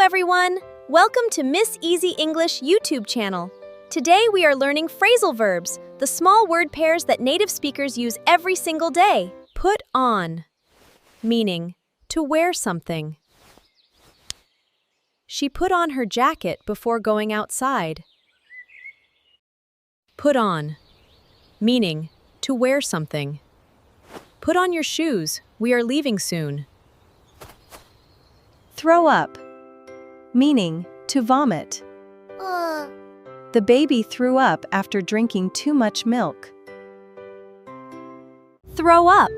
everyone! Welcome to Miss Easy English YouTube channel. Today we are learning phrasal verbs, the small word pairs that native speakers use every single day. Put on, meaning to wear something. She put on her jacket before going outside. Put on, meaning to wear something. Put on your shoes, we are leaving soon. Throw up, meaning to vomit. The baby threw up after drinking too much milk. Throw up,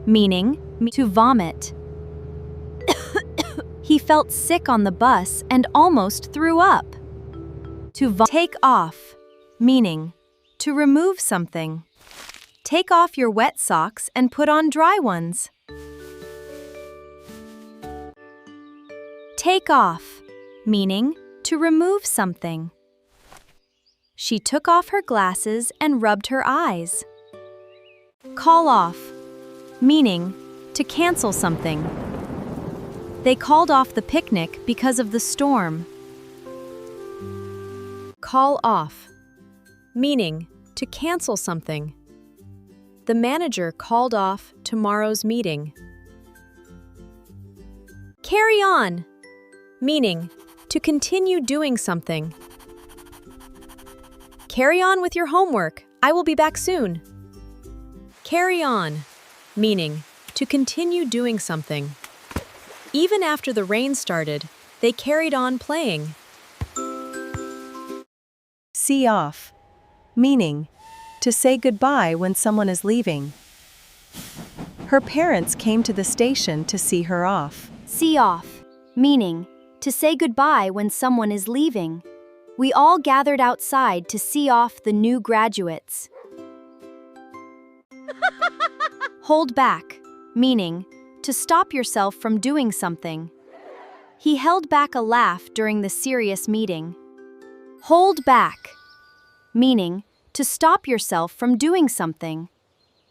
meaning to vomit. He felt sick on the bus and almost threw up. Take off, meaning to remove something. Take off your wet socks and put on dry ones. Take off, meaning to remove something. She took off her glasses and rubbed her eyes. Call off, meaning to cancel something. They called off the picnic because of the storm. Call off, meaning to cancel something. The manager called off tomorrow's meeting. Carry on, meaning to continue doing something. Carry on with your homework. I will be back soon. Carry on, meaning to continue doing something. Even after the rain started, they carried on playing. See off, meaning to say goodbye when someone is leaving. Her parents came to the station to see her off. See off, meaning to say goodbye when someone is leaving. We all gathered outside to see off the new graduates. Hold back, meaning to stop yourself from doing something. He held back a laugh during the serious meeting. Hold back, meaning to stop yourself from doing something.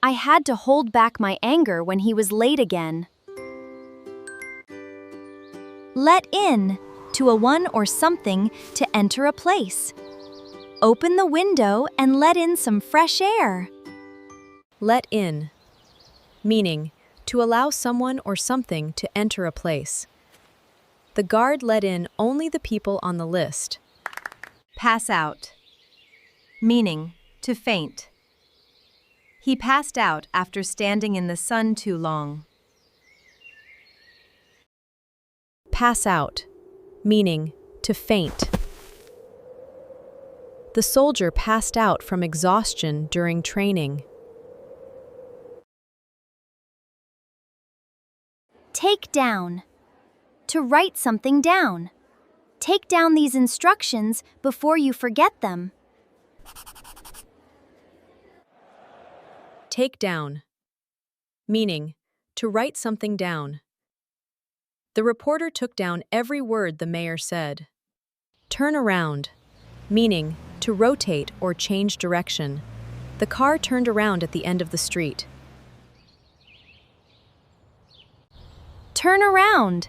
I had to hold back my anger when he was late again. Let in, to a one or something to enter a place. Open the window and let in some fresh air. Let in, meaning to allow someone or something to enter a place. The guard let in only the people on the list. Pass out, meaning to faint. He passed out after standing in the sun too long. Pass out, meaning to faint. The soldier passed out from exhaustion during training. Take down, to write something down. Take down these instructions before you forget them. Take down, meaning to write something down. The reporter took down every word the mayor said. Turn around, meaning to rotate or change direction. The car turned around at the end of the street. Turn around,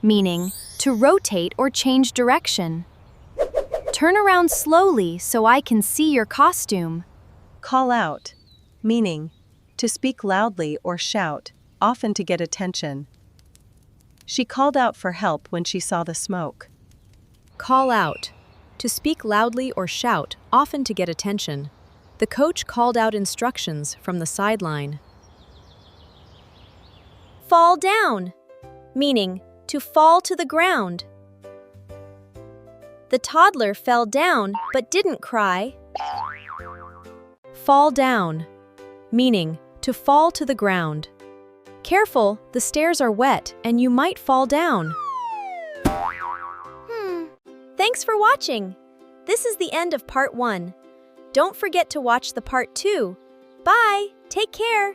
meaning to rotate or change direction. Turn around slowly so I can see your costume. Call out, meaning to speak loudly or shout, often to get attention. She called out for help when she saw the smoke. Call out, to speak loudly or shout, often to get attention. The coach called out instructions from the sideline. Fall down, meaning to fall to the ground. The toddler fell down but didn't cry. Fall down, meaning to fall to the ground. Careful, the stairs are wet and you might fall down. Thanks for watching. This is the end of part 1. Don't forget to watch the part 2. Bye, take care.